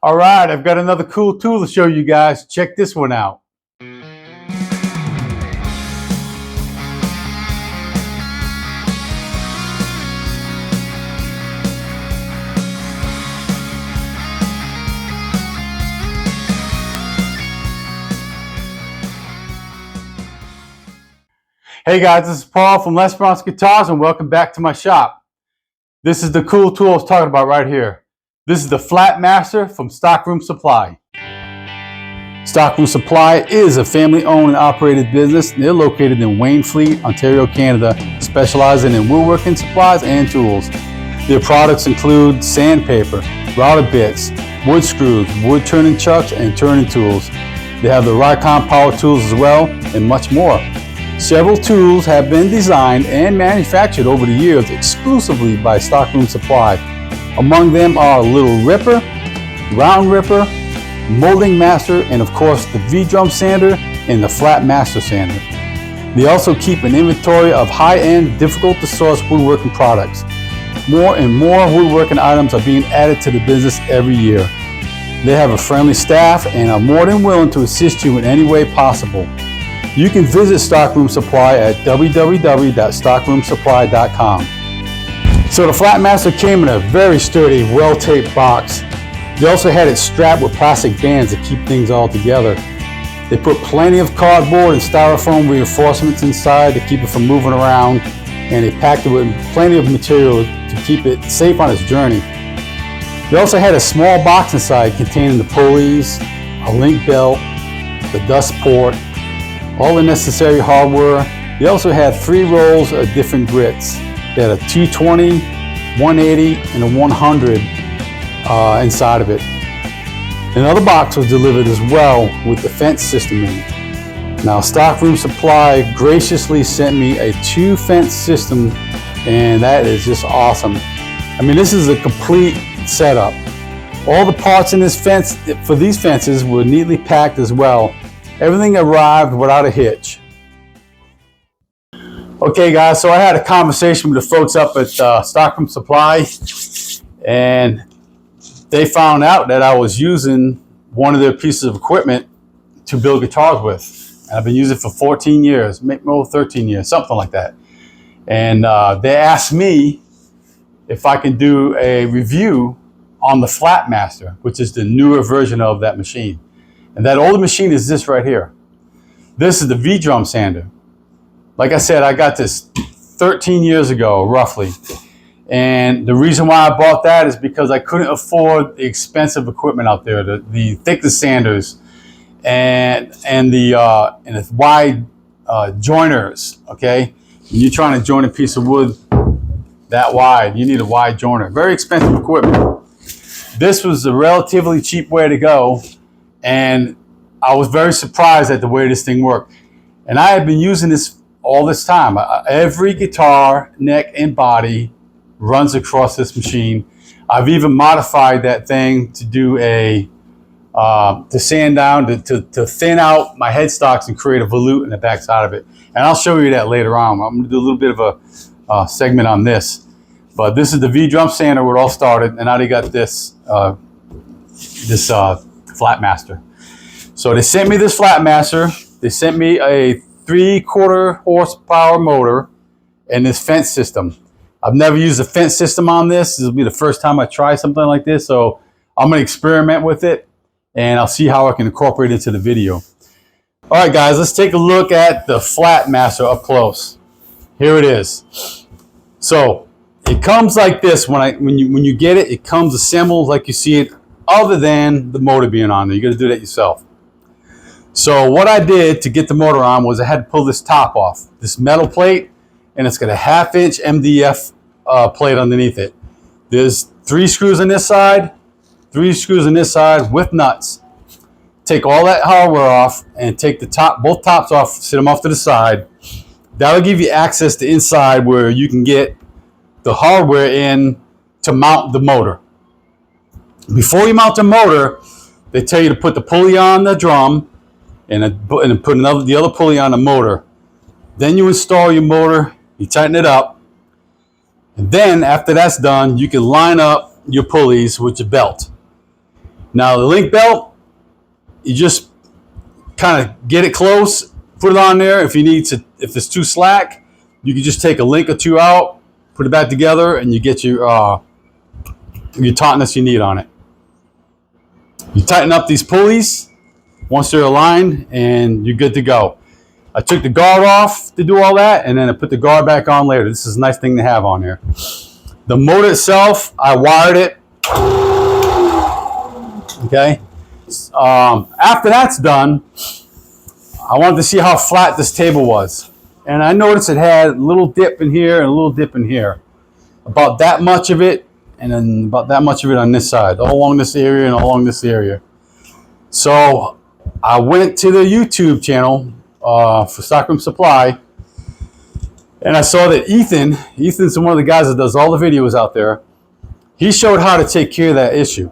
All right, I've got another cool tool to show you guys. Check this one out. Hey guys, this is Paul from Flatmaster Guitars and welcome back to my shop. This is the cool tool I was talking about right here. This is the Flatmaster from Stockroom Supply. Stockroom Supply is a family-owned and operated business. They're located in Wainfleet, Ontario, Canada, specializing in woodworking supplies and tools. Their products include sandpaper, router bits, wood screws, wood turning chucks, and turning tools. They have the Ricon power tools as well, and much more. Several tools have been designed and manufactured over the years exclusively by Stockroom Supply. Among them are Little Ripper, Round Ripper, Molding Master, and of course the Vrum Center and the Flatmaster Sander. They also keep an inventory of high-end, difficult to source woodworking products. More and more woodworking items are being added to the business every year. They have a friendly staff and are more than willing to assist you in any way possible. You can visit Stockroom Supply at www.stockroomsupply.com. So the Flatmaster came in a very sturdy, well-taped box. They also had it strapped with plastic bands to keep things all together. They put plenty of cardboard and styrofoam reinforcements inside to keep it from moving around, and they packed it with plenty of material to keep it safe on its journey. They also had a small box inside containing the pulleys, a link belt, the dust port, all the necessary hardware. They also had 3 rolls of different grits. They had a 220, 180, and a 100 inside of it. Another box was delivered as well with the fence system in it. Now Stockroom Supply graciously sent me a 2 fence system, and that is just awesome. I mean, this is a complete setup. All the parts in this fence, for these fences, were neatly packed as well. Everything arrived without a hitch. Okay guys, so I had a conversation with the folks up at Stockroom Supply, and they found out that I was using one of their pieces of equipment to build guitars with. And I've been using it for 14 years, maybe 13 years, something like that. And they asked me if I can do a review on the Flatmaster, which is the newer version of that machine. And that older machine is this right here. This is the Vrum Sander. Like I said, I got this 13 years ago, roughly. And the reason why I bought that is because I couldn't afford the expensive equipment out there, the thickness sanders and the wide joiners, okay? When you're trying to join a piece of wood that wide, you need a wide joiner. Very expensive equipment. This was a relatively cheap way to go. And I was very surprised at the way this thing worked. And I had been using this all this time. Every guitar, neck, and body runs across this machine. I've even modified that thing to do to sand down, to thin out my headstocks and create a volute in the backside of it. And I'll show you that later on. I'm gonna do a little bit of a segment on this. But this is the Vrum Center where it all started, and now they got this Flatmaster. So they sent me this Flatmaster. They sent me a 3/4 horsepower motor and this fence system. I've never used a fence system on this. This will be the first time I try something like this. So I'm going to experiment with it, and I'll see how I can incorporate it into the video. All right, guys, let's take a look at the Flatmaster up close. Here it is. So it comes like this. When you get it, it comes assembled like you see it, other than the motor being on there. You got to do that yourself. So what I did to get the motor on was I had to pull this top off, this metal plate, and it's got a 1/2" MDF plate underneath it. There's 3 screws on this side, 3 screws on this side with nuts. Take all that hardware off and take both tops off, sit them off to the side. That'll give you access to inside where you can get the hardware in to mount the motor. Before you mount the motor, they tell you to put the pulley on the drum and put the other pulley on the motor. Then you install your motor, you tighten it up, and then after that's done, you can line up your pulleys with your belt. Now the link belt, you just kind of get it close, put it on there. If you need to, if it's too slack, you can just take a link or two out, put it back together, and you get your tautness you need on it. You tighten up these pulleys once they're aligned, and you're good to go. I took the guard off to do all that, and then I put the guard back on later. This is a nice thing to have on here. The motor itself, I wired it. Okay. After that's done, I wanted to see how flat this table was. And I noticed it had a little dip in here and a little dip in here. About that much of it, and then about that much of it on this side, all along this area and all along this area. So I went to the YouTube channel for Stockroom Supply, and I saw that Ethan's one of the guys that does all the videos out there. He showed how to take care of that issue.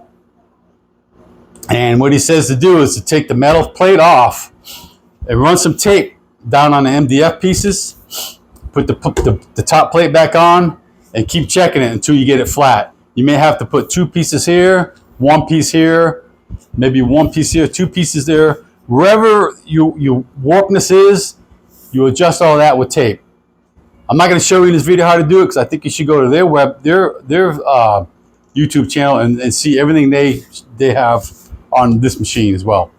And what he says to do is to take the metal plate off and run some tape down on the MDF pieces, put the top plate back on, and keep checking it until you get it flat. You may have to put 2 pieces here, 1 piece here, maybe 1 piece here, 2 pieces there. Wherever your warpness is, you adjust all that with tape. I'm not going to show you in this video how to do it because I think you should go to their YouTube channel and see everything they have on this machine as well.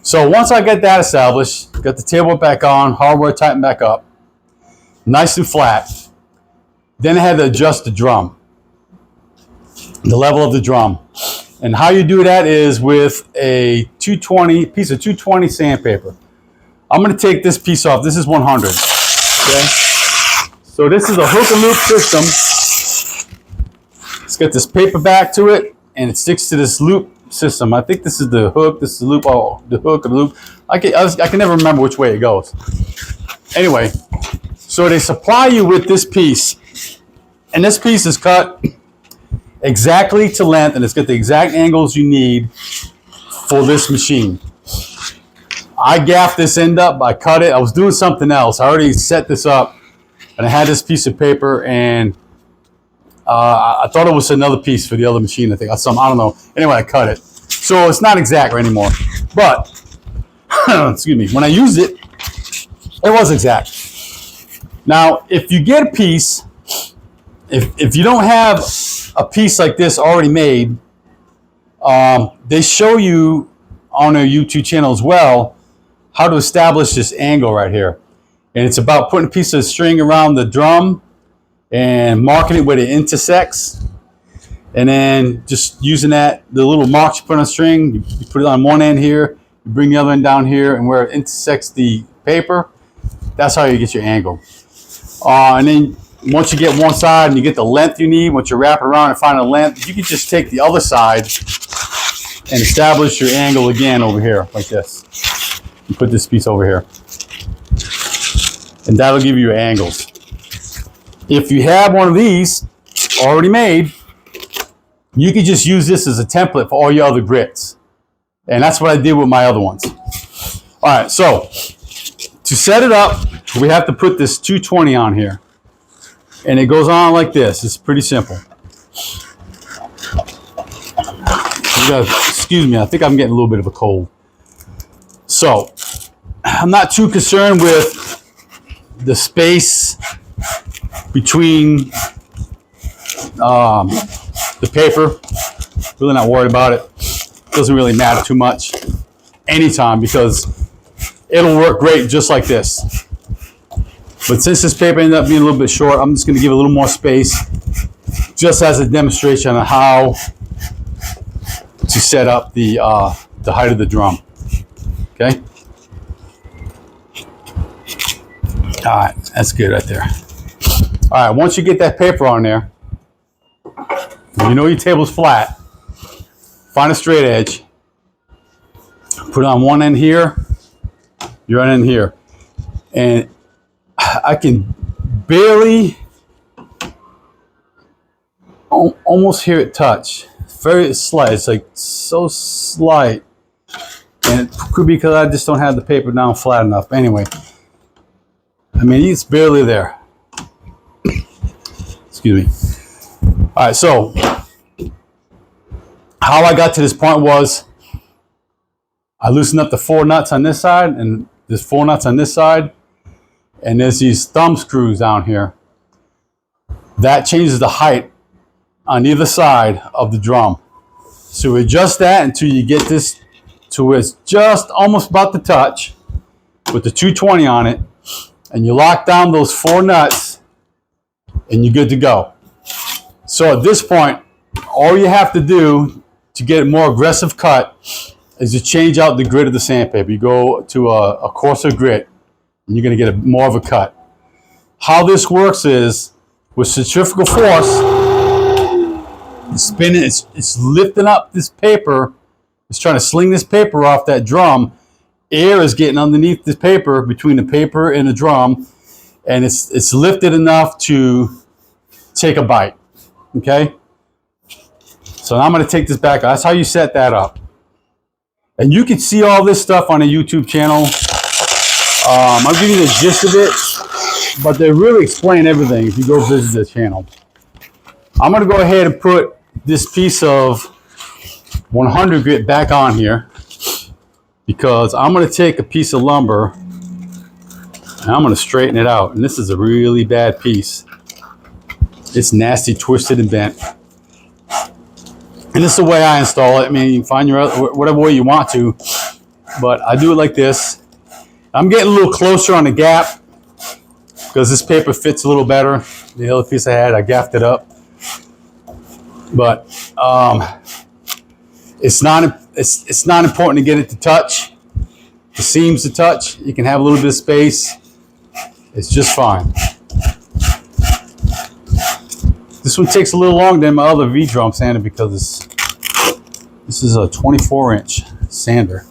So once I get that established, got the table back on, hardware tightened back up, nice and flat, then I had to adjust the drum, the level of the drum. And how you do that is with a piece of 220 sandpaper. I'm going to take this piece off. This is 100. Okay? So this is a hook and loop system. It's got this paper back to it, and it sticks to this loop system. I think this is the hook. This is the loop. Oh, the hook and loop. I can never remember which way it goes. Anyway, so they supply you with this piece, and this piece is cut exactly to length, and it's got the exact angles you need for this machine. I gaffed this end up. I cut it. I was doing something else. I already set this up, and I had this piece of paper, and I thought it was another piece for the other machine. I think I don't know. Anyway, I cut it, so it's not exact anymore. But excuse me, when I used it, it was exact. Now, if you get a piece, if you don't have a piece like this already made, they show you on their YouTube channel as well how to establish this angle right here. And it's about putting a piece of string around the drum and marking it where it intersects. And then just using the little marks you put on a string, you put it on one end here, you bring the other end down here, and where it intersects the paper, that's how you get your angle. And then once you get one side and you get the length you need, once you wrap it around and find the length, you can just take the other side and establish your angle again over here, like this. You put this piece over here. And that'll give you your angles. If you have one of these already made, you can just use this as a template for all your other grits. And that's what I did with my other ones. All right, so to set it up, we have to put this 220 on here. And it goes on like this. It's pretty simple. You guys, excuse me, I think I'm getting a little bit of a cold. So, I'm not too concerned with the space between the paper. Really not worried about it. Doesn't really matter too much anytime because it'll work great just like this. But since this paper ended up being a little bit short, I'm just going to give it a little more space just as a demonstration on how to set up the height of the drum. Okay? All right, that's good right there. All right, once you get that paper on there, you know your table's flat, find a straight edge, put it on one end here, your other end here. And I can barely, almost hear it touch. It's very slight. It's like so slight. And it could be because I just don't have the paper down flat enough. Anyway, I mean, it's barely there. Excuse me. All right, so how I got to this point was I loosened up the 4 nuts on this side, and there's 4 nuts on this side, and there's these thumb screws down here. That changes the height on either side of the drum. So adjust that until you get this to where it's just almost about to touch with the 220 on it, and you lock down those 4 nuts and you're good to go. So at this point, all you have to do to get a more aggressive cut is to change out the grit of the sandpaper. You go to a coarser grit and you're going to get more of a cut. How this works is with centrifugal force, spinning, it's lifting up this paper. It's trying to sling this paper off that drum. Air is getting underneath this paper, between the paper and the drum, and it's lifted enough to take a bite. Okay? So now I'm going to take this back. That's how you set that up. And you can see all this stuff on a YouTube channel. I'll give you the gist of it, but they really explain everything if you go visit the channel. I'm going to go ahead and put this piece of 100 grit back on here, because I'm going to take a piece of lumber and I'm going to straighten it out. And this is a really bad piece. It's nasty, twisted, and bent. And this is the way I install it. I mean, you can find your whatever way you want to, but I do it like this. I'm getting a little closer on the gap because this paper fits a little better. The other piece I had, I gaffed it up. But it's not important to get it to touch. The seams to touch. You can have a little bit of space. It's just fine. This one takes a little longer than my other V drum sander because this is a 24-inch sander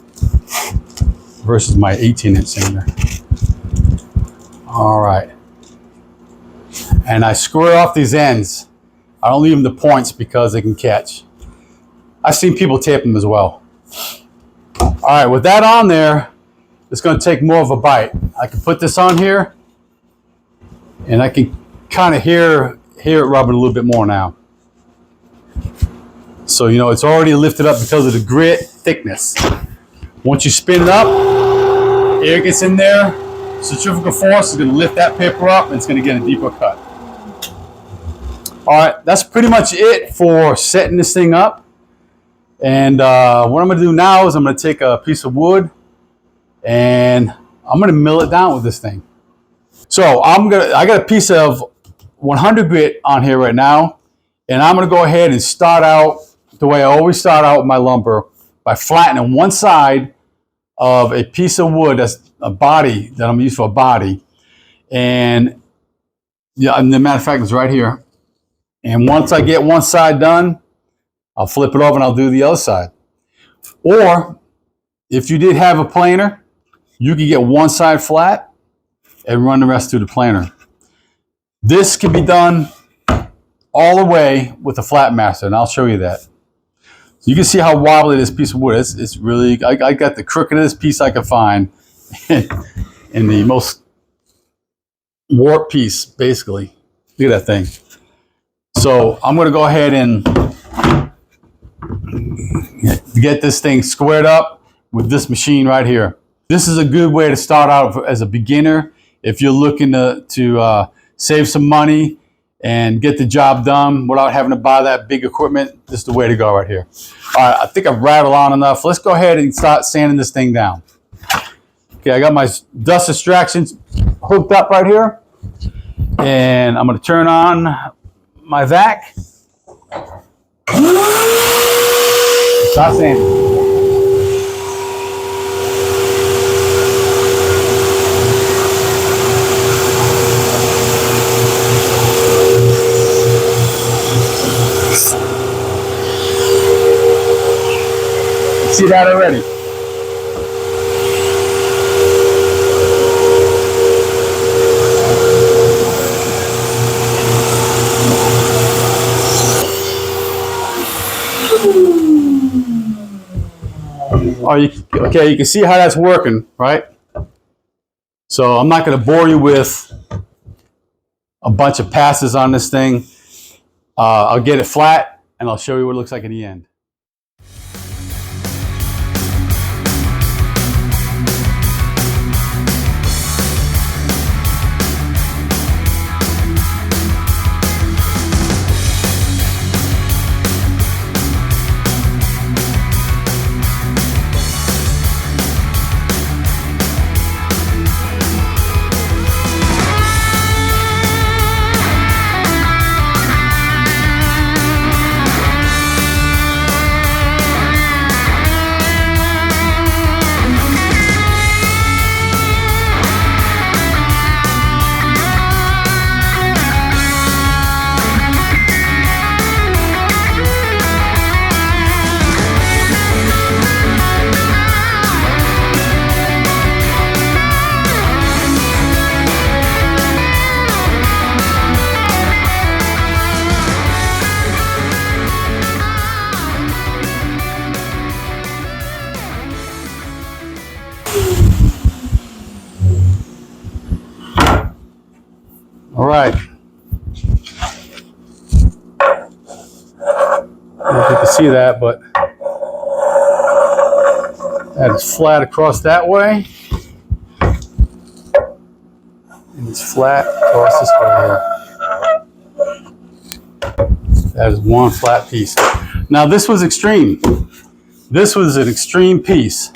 versus my 18-inch sander. All right. And I square off these ends. I don't leave them the points because they can catch. I've seen people tape them as well. All right, with that on there, it's going to take more of a bite. I can put this on here, and I can kind of hear it rubbing a little bit more now. So, you know, it's already lifted up because of the grit thickness. Once you spin it up, air gets in there, centrifugal force is going to lift that paper up, and it's going to get a deeper cut. All right, that's pretty much it for setting this thing up. And what I'm going to do now is I'm going to take a piece of wood and I'm going to mill it down with this thing. So I got a piece of 100 grit on here right now, and I'm going to go ahead and start out the way I always start out with my lumber, by flattening one side of a piece of wood that's a body that I'm used for a body. And yeah, and the matter of fact, it's right here. And once I get one side done, I'll flip it over and I'll do the other side. Or if you did have a planer, you could get one side flat and run the rest through the planer. This can be done all the way with a Flatmaster, and I'll show you that. So you can see how wobbly this piece of wood is. It's really, I got the crookedest piece I could find and the most warped piece, basically. Look at that thing. So I'm going to go ahead and get this thing squared up with this machine right here. This is a good way to start out as a beginner if you're looking to save some money and get the job done without having to buy that big equipment. This is the way to go right here. All right, I think I've rattled on enough. Let's go ahead and start sanding this thing down. Okay, I got my dust extractions hooked up right here, and I'm going to turn on my vac. Stop sanding. See that already? Oh, okay, you can see how that's working, right? So I'm not going to bore you with a bunch of passes on this thing. I'll get it flat and I'll show you what it looks like in the end. see that, but that is flat across that way. And it's flat across this way here. That is one flat piece. Now this was extreme. This was an extreme piece.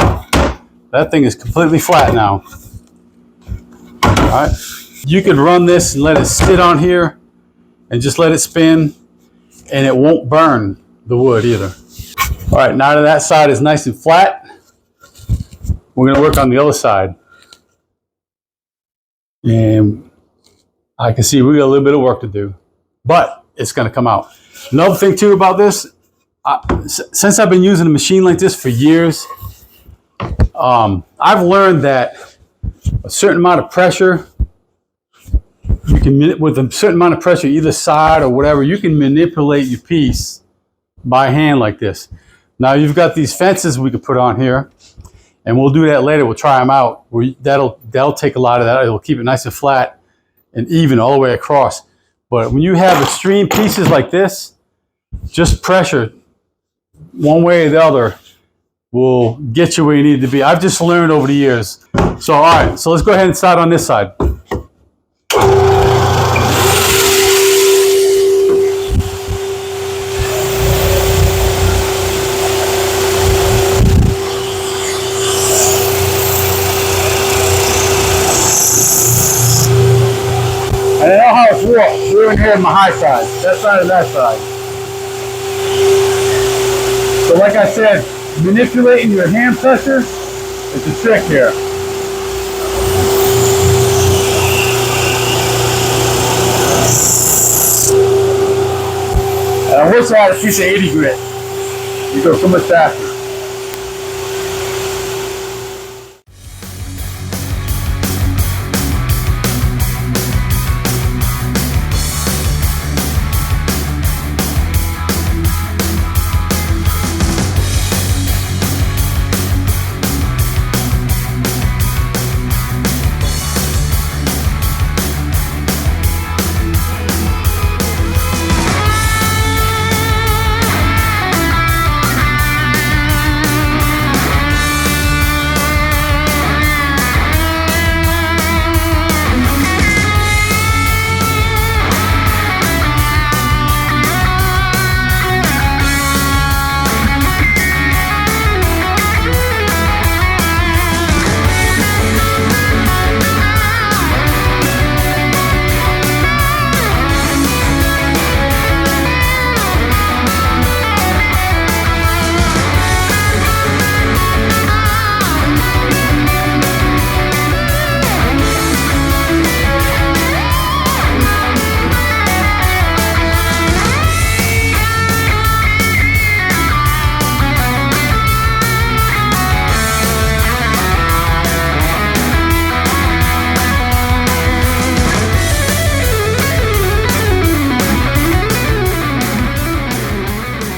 That thing is completely flat now. All right. You could run this and let it sit on here and just let it spin, and it won't burn the wood either. All right, now that that side is nice and flat, we're gonna work on the other side. And I can see we got a little bit of work to do, but it's gonna come out. Another thing too about this, since I've been using a machine like this for years, I've learned that a certain amount of pressure, you can, with a certain amount of pressure either side or whatever, you can manipulate your piece by hand like this. Now you've got these fences we could put on here, and we'll do that later. We'll try them out. That'll take a lot of that. It'll keep it nice and flat and even all the way across. But when you have extreme pieces like this, just pressure one way or the other will get you where you need to be. I've just learned over the years. So all right, so let's go ahead and start on this side. And I know how it's warped. We're in here on my high side. That side and that side. So like I said, manipulating your hand pressure is the trick here. And I wish I had a piece of 80 grit. You go so much faster.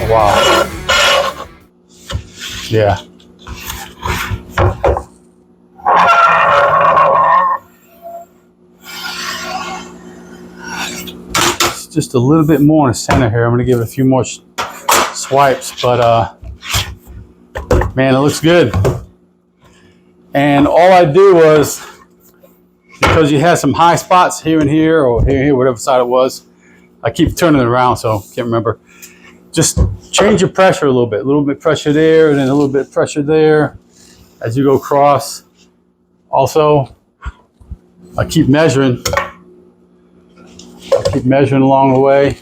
Wow. Yeah. It's just a little bit more in the center here. I'm going to give it a few more swipes, but man, it looks good. And all I do was, because you had some high spots here and here, or here and here, whatever side it was, I keep turning it around, so can't remember. Just change your pressure a little bit pressure there, and then a little bit pressure there as you go across. Also, I keep measuring. Along the way.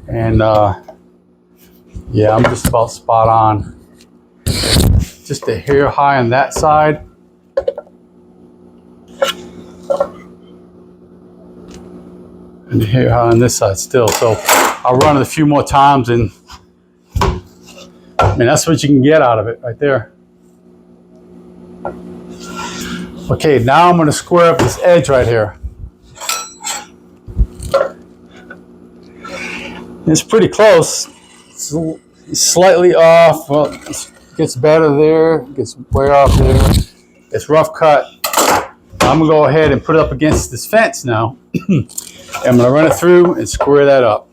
And yeah, I'm just about spot on. Just a hair high on that side. And here on this side still. So I'll run it a few more times, and I mean, that's what you can get out of it right there. Okay, now I'm going to square up this edge right here. It's pretty close. It's slightly off. Well, it gets better there. It gets way off there. It's rough cut. I'm going to go ahead and put it up against this fence now. I'm going to run it through and square that up.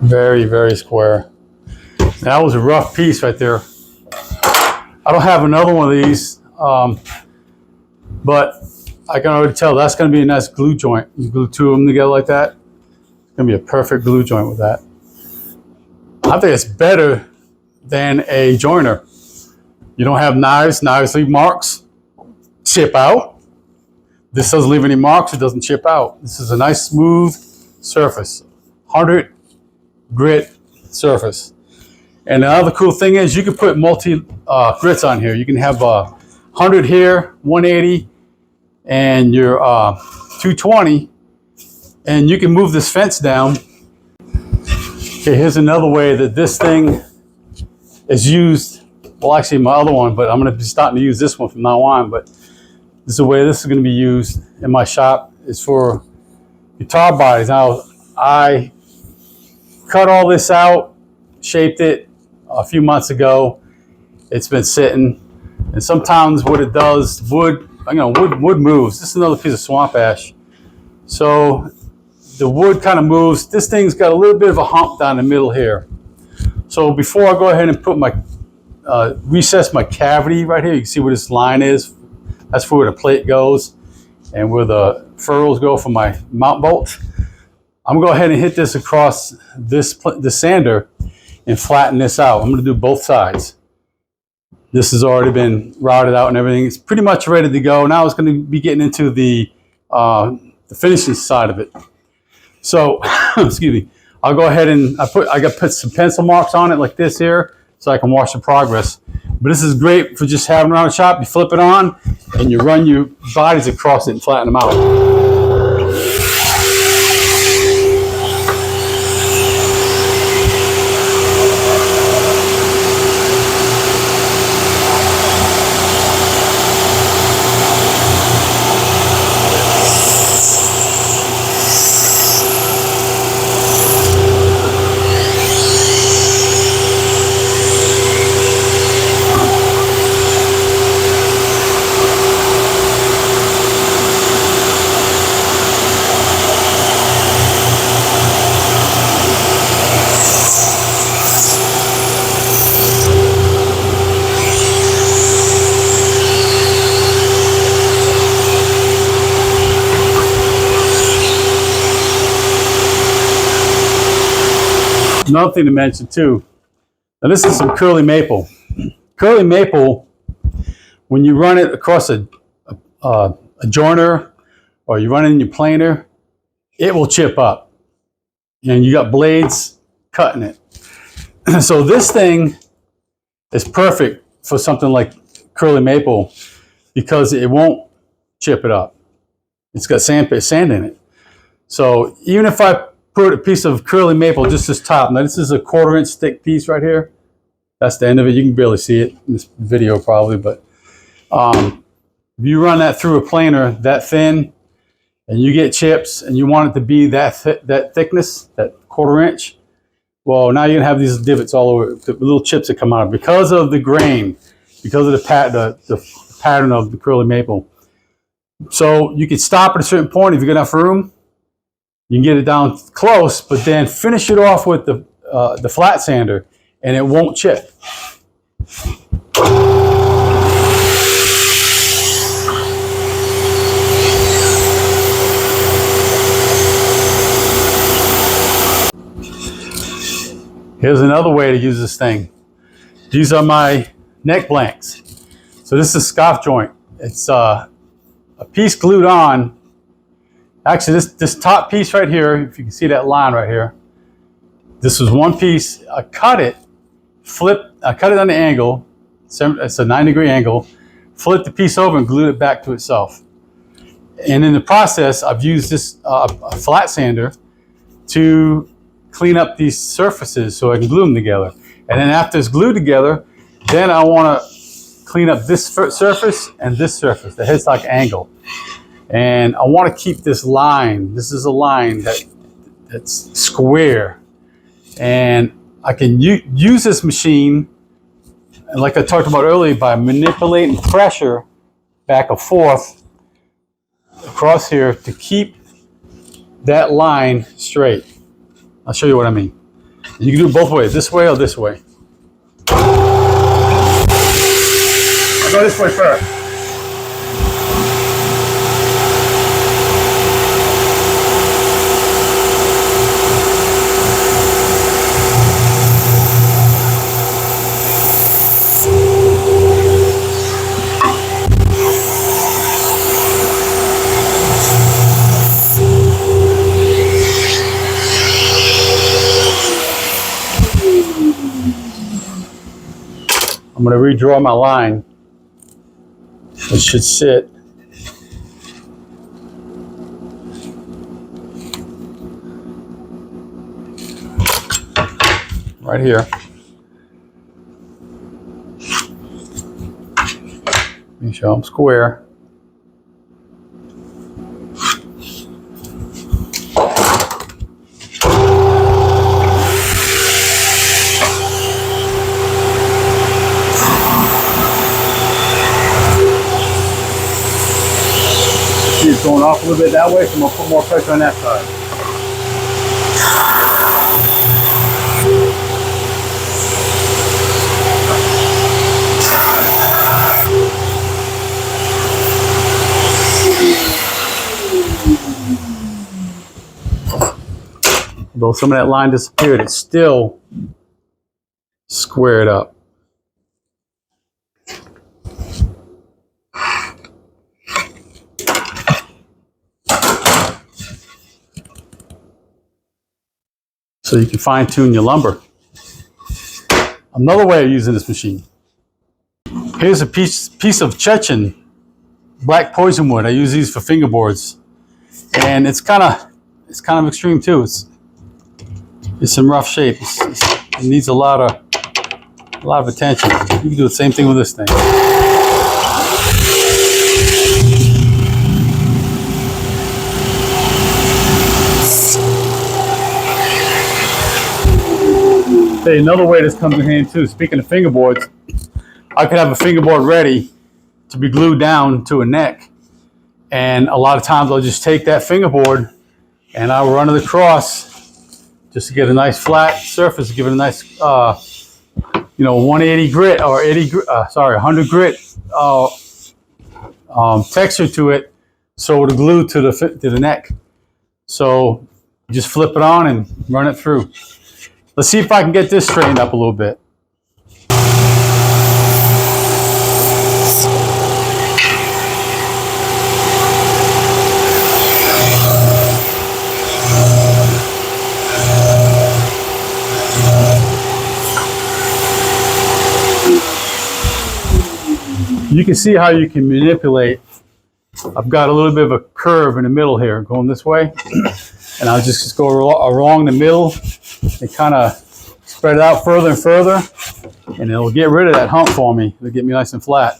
Very, very square. That was a rough piece right there. I don't have another one of these, but I can already tell that's going to be a nice glue joint. You glue two of them together like that, it's going to be a perfect glue joint with that. I think it's better than a joiner. You don't have knives. Knives leave marks, chip out. This doesn't leave any marks. It doesn't chip out. This is a nice smooth surface, 100 grit surface. And the other cool thing is you can put multi grits on here. You can have 100 here, 180, and your 220, and you can move this fence down. Okay, here's another way that this thing is used. Well, actually my other one, but I'm going to be starting to use this one from now on. But this is the way this is going to be used in my shop. Is for guitar bodies. Now I cut all this out, shaped it a few months ago. It's been sitting, and sometimes what it does, wood moves. This is another piece of swamp ash, so the wood kind of moves. This thing's got a little bit of a hump down the middle here. So before I go ahead and put my recess my cavity right here, you can see where this line is. That's where the plate goes, and where the furrows go for my mount bolts. I'm gonna go ahead and hit this across this sander and flatten this out. I'm gonna do both sides. This has already been routed out and everything. It's pretty much ready to go. Now it's gonna be getting into the finishing side of it. So, excuse me. I'll go ahead and I got put some pencil marks on it like this here, so I can watch the progress. But this is great for just having around the shop. You flip it on and you run your bodies across it and flatten them out. Another thing to mention too, now this is some curly maple. Curly maple, when you run it across a joiner or you run it in your planer, it will chip up. And you got blades cutting it. So this thing is perfect for something like curly maple because it won't chip it up. It's got sand in it. So even if I put a piece of curly maple just this top. Now this is a 1/4 inch thick piece right here. That's the end of it. You can barely see it in this video probably, but if you run that through a planer that thin and you get chips and you want it to be that thickness, that 1/4 inch, well, now you're gonna have these divots all over, the little chips that come out because of the grain, because of the pattern of the curly maple. So you can stop at a certain point if you got enough room. You can get it down close, but then finish it off with the flat sander, and it won't chip. Here's another way to use this thing. These are my neck blanks. So this is a scoff joint. It's a piece glued on. Actually, this top piece right here, if you can see that line right here, this was one piece. I cut it on the angle. It's a 9-degree angle. Flipped the piece over and glued it back to itself. And in the process, I've used this a flat sander to clean up these surfaces so I can glue them together. And then after it's glued together, then I want to clean up this surface and this surface, the headstock angle. And I want to keep this line. This is a line that's square. And I can use this machine, and like I talked about earlier, by manipulating pressure back and forth across here to keep that line straight. I'll show you what I mean. You can do it both ways, this way or this way. I'll go this way first. I'm going to redraw my line. It should sit right here. Make sure I'm square. It's going off a little bit that way, so I'm going to put more pressure on that side. Although some of that line disappeared, it's still squared up. So you can fine tune your lumber. Another way of using this machine. Here's a piece of Chechen black poison wood. I use these for fingerboards, and it's kind of extreme too. It's in rough shape. It needs a lot of attention. You can do the same thing with this thing. Hey, another way this comes in handy too, speaking of fingerboards, I could have a fingerboard ready to be glued down to a neck. And a lot of times I'll just take that fingerboard and I'll run it across just to get a nice flat surface, give it a nice, 180 grit or 100 grit texture to it, so it'll glue to the neck. So you just flip it on and run it through. Let's see if I can get this straightened up a little bit. You can see how you can manipulate. I've got a little bit of a curve in the middle here going this way, and I'll just go along the middle and kind of spread it out further and further, and it'll get rid of that hump for me. It'll get me nice and flat.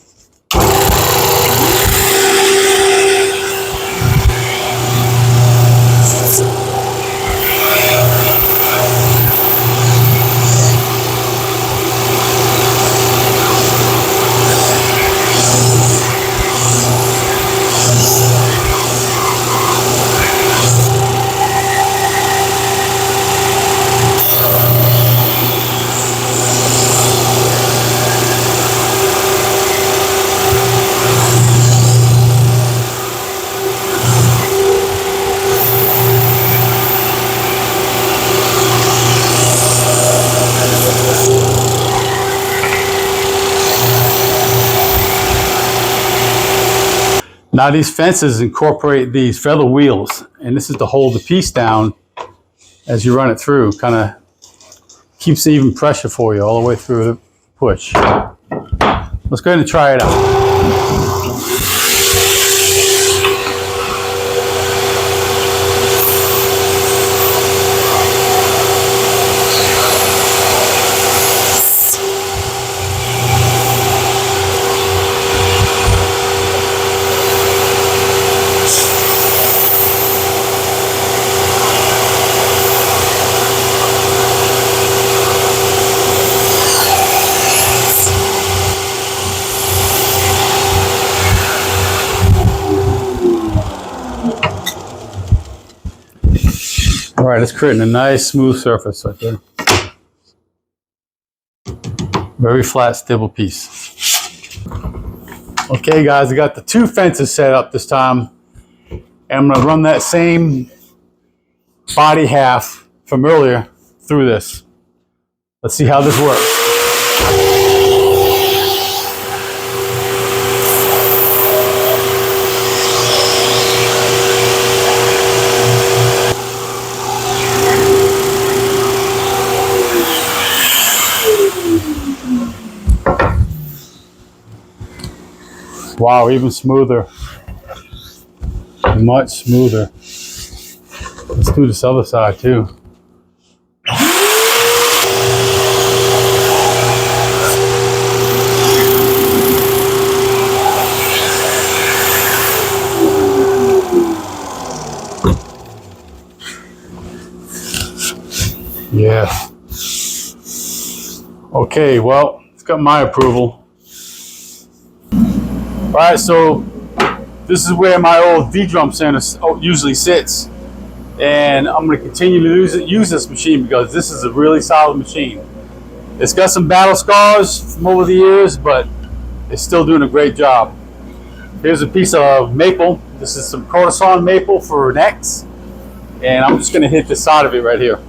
Now these fences incorporate these feather wheels, and this is to hold the piece down as you run it through. Kind of keeps even pressure for you all the way through the push. Let's go ahead and try it out. All right, it's creating a nice smooth surface right there. Very flat, stable piece. Okay guys, I got the 2 fences set up this time. And I'm gonna run that same body half from earlier through this. Let's see how this works. Wow, even smoother. Much smoother. Let's do this other side too. Yeah. Okay, well, it's got my approval. All right, so this is where my old Vrum Center usually sits, and I'm going to continue to use this machine because this is a really solid machine. It's got some battle scars from over the years, but it's still doing a great job. Here's a piece of maple. This is some Cortison maple for necks, and I'm just going to hit the side of it right here.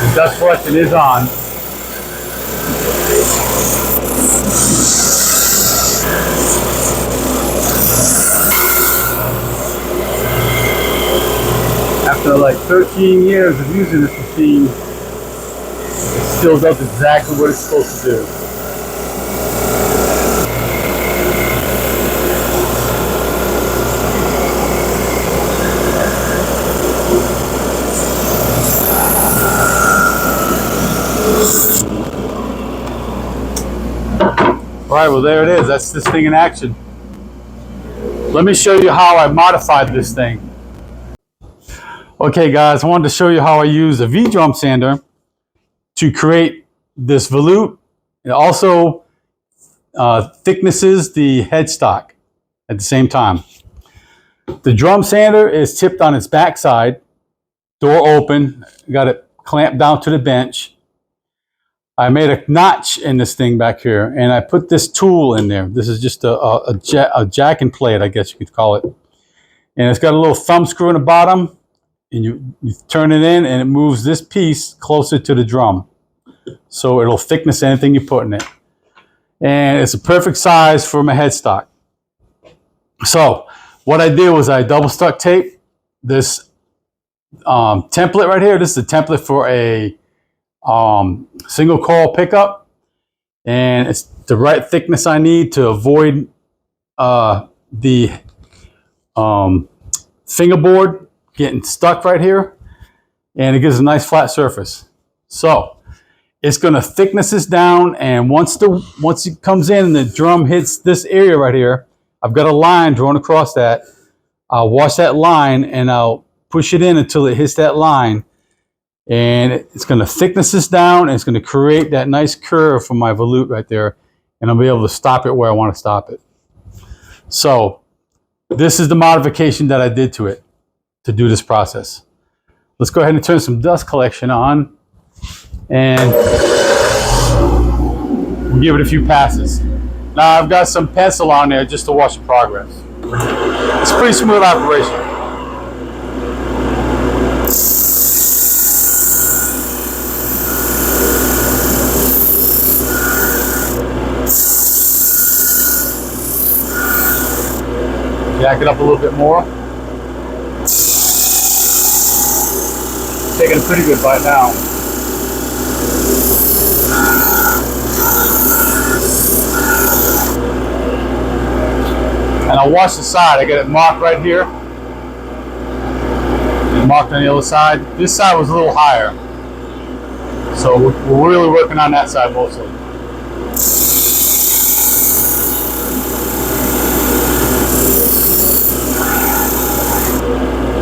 The dust collection is on. After like 13 years of using this machine, it still does exactly what it's supposed to do. All right, well there it is. That's this thing in action. Let me show you how I modified this thing. Okay guys, I wanted to show you how I use a V-drum sander to create this volute. It also thicknesses the headstock at the same time. The drum sander is tipped on its backside, door open, got it clamped down to the bench. I made a notch in this thing back here, and I put this tool in there. This is just a jack and plate, I guess you could call it. And it's got a little thumb screw in the bottom, and you turn it in, and it moves this piece closer to the drum. So it'll thickness anything you put in it. And it's a perfect size for my headstock. So what I did was I double stuck tape this template right here. This is a template for a single coil pickup, and it's the right thickness I need to avoid the fingerboard getting stuck right here, and it gives a nice flat surface. So it's going to thickness this down, and once it comes in and the drum hits this area right here, I've got a line drawn across that. I'll wash that line and I'll push it in until it hits that line. And it's going to thickness this down, and it's going to create that nice curve for my volute right there. And I'll be able to stop it where I want to stop it. So this is the modification that I did to it to do this process. Let's go ahead and turn some dust collection on, and we'll give it a few passes. Now I've got some pencil on there just to watch the progress. It's a pretty smooth operation. Jack it up a little bit more. Taking a pretty good bite now. And I'll watch the side. I got it marked right here. And marked on the other side. This side was a little higher. So we're really working on that side mostly.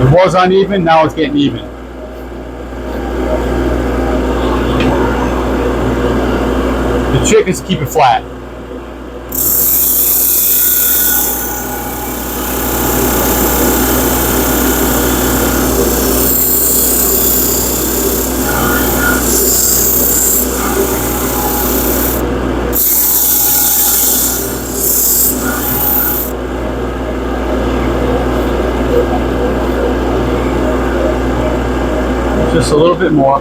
It was uneven, now it's getting even. The trick is to keep it flat. just a little bit more.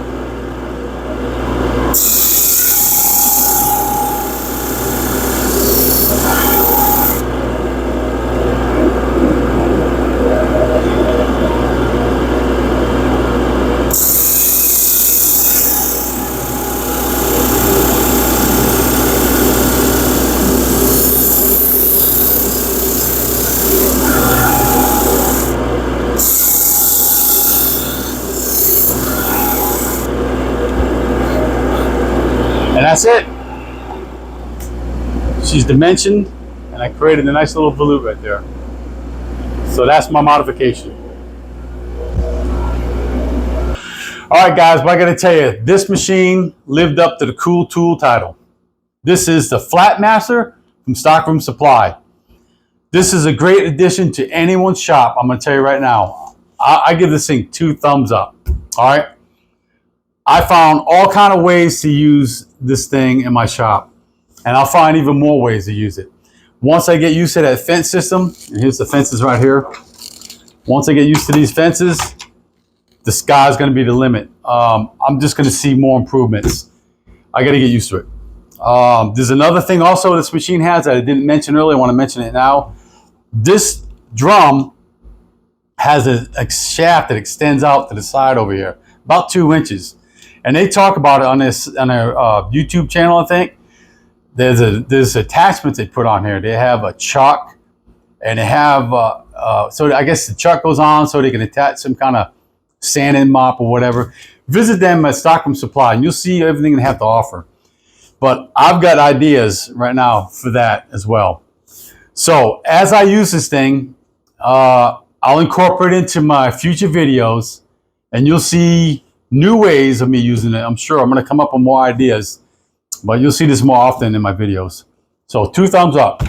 And that's it. She's dimensioned, and I created a nice little volute right there. So that's my modification. All right, guys, but I gotta tell you, this machine lived up to the cool tool title. This is the Flatmaster from Stockroom Supply. This is a great addition to anyone's shop. I'm gonna tell you right now. I give this thing 2 thumbs up. All right. I found all kind of ways to use this thing in my shop, and I'll find even more ways to use it. Once I get used to that fence system, and here's the fences right here. Once I get used to these fences, the sky's going to be the limit. I'm just going to see more improvements. I got to get used to it. There's another thing also this machine has that I didn't mention earlier. I want to mention it now. This drum has a shaft that extends out to the side over here, about 2 inches. And they talk about it on their YouTube channel, I think. There's attachments they put on here. They have a chuck, and they have, so I guess the chuck goes on so they can attach some kind of sanding mop or whatever. Visit them at Stockroom Supply, and you'll see everything they have to offer. But I've got ideas right now for that as well. So as I use this thing, I'll incorporate it into my future videos, and you'll see new ways of me using it. I'm sure I'm going to come up with more ideas, but you'll see this more often in my videos. So 2 thumbs up.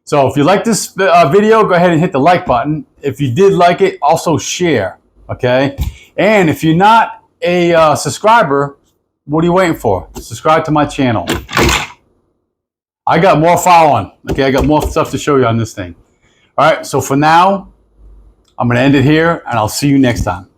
So if you like this video, go ahead and hit the like button. If you did like it, also share. Okay. And if you're not a subscriber, what are you waiting for? Subscribe to my channel. I got more following. Okay. I got more stuff to show you on this thing. All right. So for now, I'm going to end it here, and I'll see you next time.